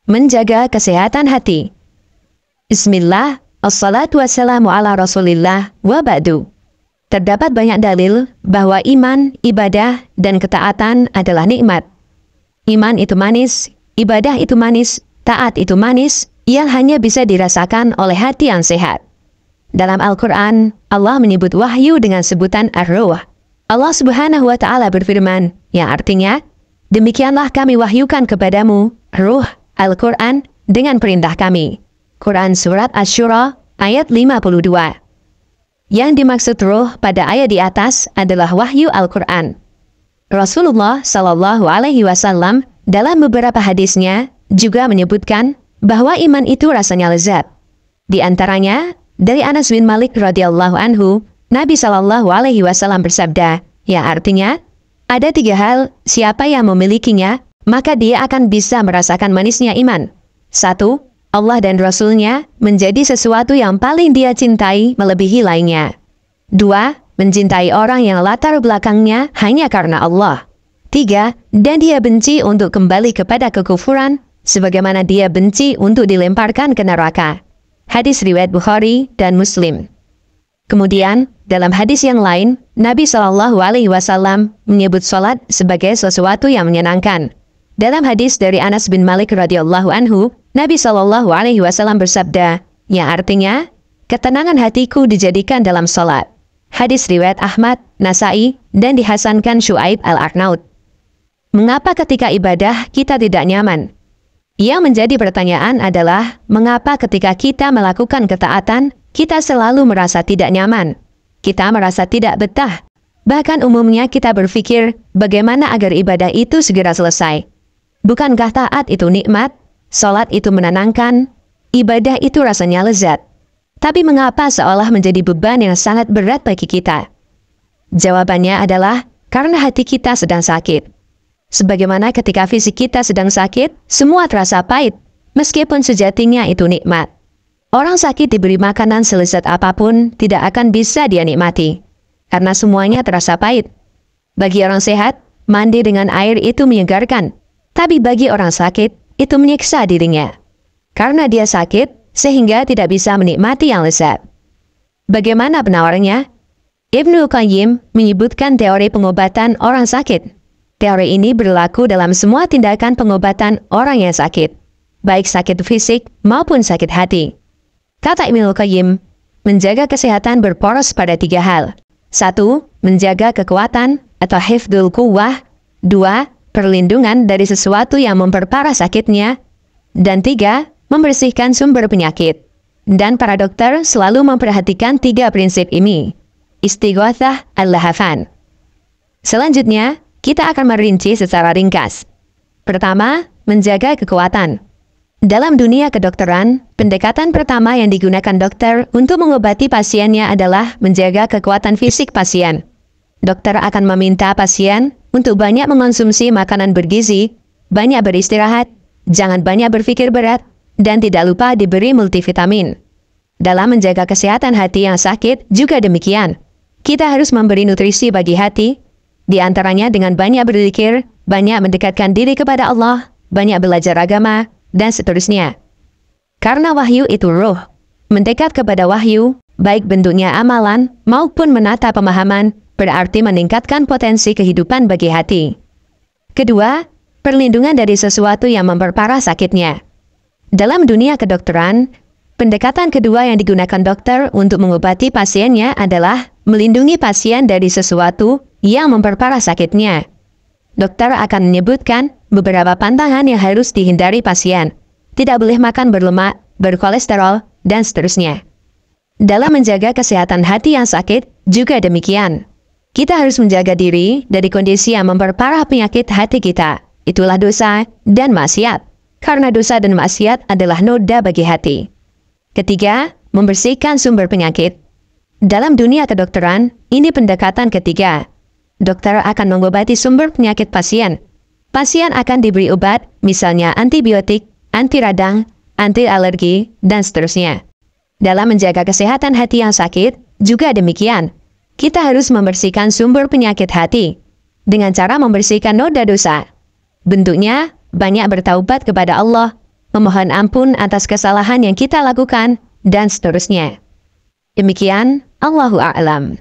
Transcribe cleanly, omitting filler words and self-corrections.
Menjaga kesehatan hati. Bismillah, assalatu wassalamu ala rasulillah, wa ba'du. Terdapat banyak dalil bahwa iman, ibadah, dan ketaatan adalah nikmat. Iman itu manis, ibadah itu manis, taat itu manis, yang hanya bisa dirasakan oleh hati yang sehat. Dalam Al-Quran, Allah menyebut wahyu dengan sebutan ar-ruh. Allah Subhanahu wa Ta'ala berfirman, yang artinya, demikianlah kami wahyukan kepadamu, ruh, Al-Quran, dengan perintah kami. Quran Surat Asy-Syura, ayat 52. Yang dimaksud ruh pada ayat di atas adalah wahyu Al-Quran. Rasulullah Shallallahu Alaihi Wasallam dalam beberapa hadisnya juga menyebutkan bahwa iman itu rasanya lezat. Di antaranya, dari Anas bin Malik radhiyallahu anhu, Nabi Shallallahu Alaihi Wasallam bersabda, yang artinya, ada 3 hal, siapa yang memilikinya, maka dia akan bisa merasakan manisnya iman. 1. Allah dan Rasul-Nya menjadi sesuatu yang paling dia cintai melebihi lainnya. 2. Mencintai orang yang latar belakangnya hanya karena Allah. 3. Dan dia benci untuk kembali kepada kekufuran, sebagaimana dia benci untuk dilemparkan ke neraka. Hadis riwayat Bukhari dan Muslim. Kemudian, dalam hadis yang lain, Nabi Shallallahu Alaihi Wasallam menyebut sholat sebagai sesuatu yang menyenangkan. Dalam hadis dari Anas bin Malik radhiyallahu anhu, Nabi Shallallahu Alaihi Wasallam bersabda, yang artinya, ketenangan hatiku dijadikan dalam sholat. Hadis riwayat Ahmad, Nasai, dan dihasankan Syuaib al-Arnaud. Mengapa ketika ibadah kita tidak nyaman? Yang menjadi pertanyaan adalah, mengapa ketika kita melakukan ketaatan, kita selalu merasa tidak nyaman? Kita merasa tidak betah. Bahkan umumnya kita berpikir, bagaimana agar ibadah itu segera selesai? Bukankah taat itu nikmat? Sholat itu menenangkan? Ibadah itu rasanya lezat? Tapi mengapa seolah menjadi beban yang sangat berat bagi kita? Jawabannya adalah, karena hati kita sedang sakit. Sebagaimana ketika fisik kita sedang sakit, semua terasa pahit, meskipun sejatinya itu nikmat. Orang sakit diberi makanan selezat apapun, tidak akan bisa dia nikmati, karena semuanya terasa pahit. Bagi orang sehat, mandi dengan air itu menyegarkan, tapi bagi orang sakit, itu menyiksa dirinya. Karena dia sakit, sehingga tidak bisa menikmati yang lezat. Bagaimana penawarnya? Ibnu Qayyim menyebutkan teori pengobatan orang sakit. Teori ini berlaku dalam semua tindakan pengobatan orang yang sakit, baik sakit fisik maupun sakit hati. Kata Ibnu Qayyim, menjaga kesehatan berporos pada 3 hal. 1. Menjaga kekuatan atau hifdzul quwwah. 2. Perlindungan dari sesuatu yang memperparah sakitnya. Dan 3. Membersihkan sumber penyakit. Dan para dokter selalu memperhatikan 3 prinsip ini. Istighatsah al-lahafan. Selanjutnya, kita akan merinci secara ringkas. Pertama, menjaga kekuatan. Dalam dunia kedokteran, pendekatan pertama yang digunakan dokter untuk mengobati pasiennya adalah menjaga kekuatan fisik pasien. Dokter akan meminta pasien untuk banyak mengonsumsi makanan bergizi, banyak beristirahat, jangan banyak berpikir berat, dan tidak lupa diberi multivitamin. Dalam menjaga kesehatan hati yang sakit juga demikian. Kita harus memberi nutrisi bagi hati, di antaranya dengan banyak berzikir, banyak mendekatkan diri kepada Allah, banyak belajar agama, dan seterusnya. Karena wahyu itu ruh. Mendekat kepada wahyu, baik bentuknya amalan maupun menata pemahaman, berarti meningkatkan potensi kehidupan bagi hati. Kedua, perlindungan dari sesuatu yang memperparah sakitnya. Dalam dunia kedokteran, pendekatan kedua yang digunakan dokter untuk mengobati pasiennya adalah melindungi pasien dari sesuatu yang memperparah sakitnya. Dokter akan menyebutkan beberapa pantangan yang harus dihindari pasien. Tidak boleh makan berlemak, berkolesterol, dan seterusnya. Dalam menjaga kesehatan hati yang sakit, juga demikian. Kita harus menjaga diri dari kondisi yang memperparah penyakit hati kita. Itulah dosa dan maksiat. Karena dosa dan maksiat adalah noda bagi hati. Ketiga, membersihkan sumber penyakit. Dalam dunia kedokteran, ini pendekatan ketiga. Dokter akan mengobati sumber penyakit pasien. Pasien akan diberi obat, misalnya antibiotik, anti radang, anti alergi, dan seterusnya. Dalam menjaga kesehatan hati yang sakit, juga demikian. Kita harus membersihkan sumber penyakit hati dengan cara membersihkan noda dosa. Bentuknya, banyak bertaubat kepada Allah, memohon ampun atas kesalahan yang kita lakukan, dan seterusnya. Demikian, Allahu a'lam.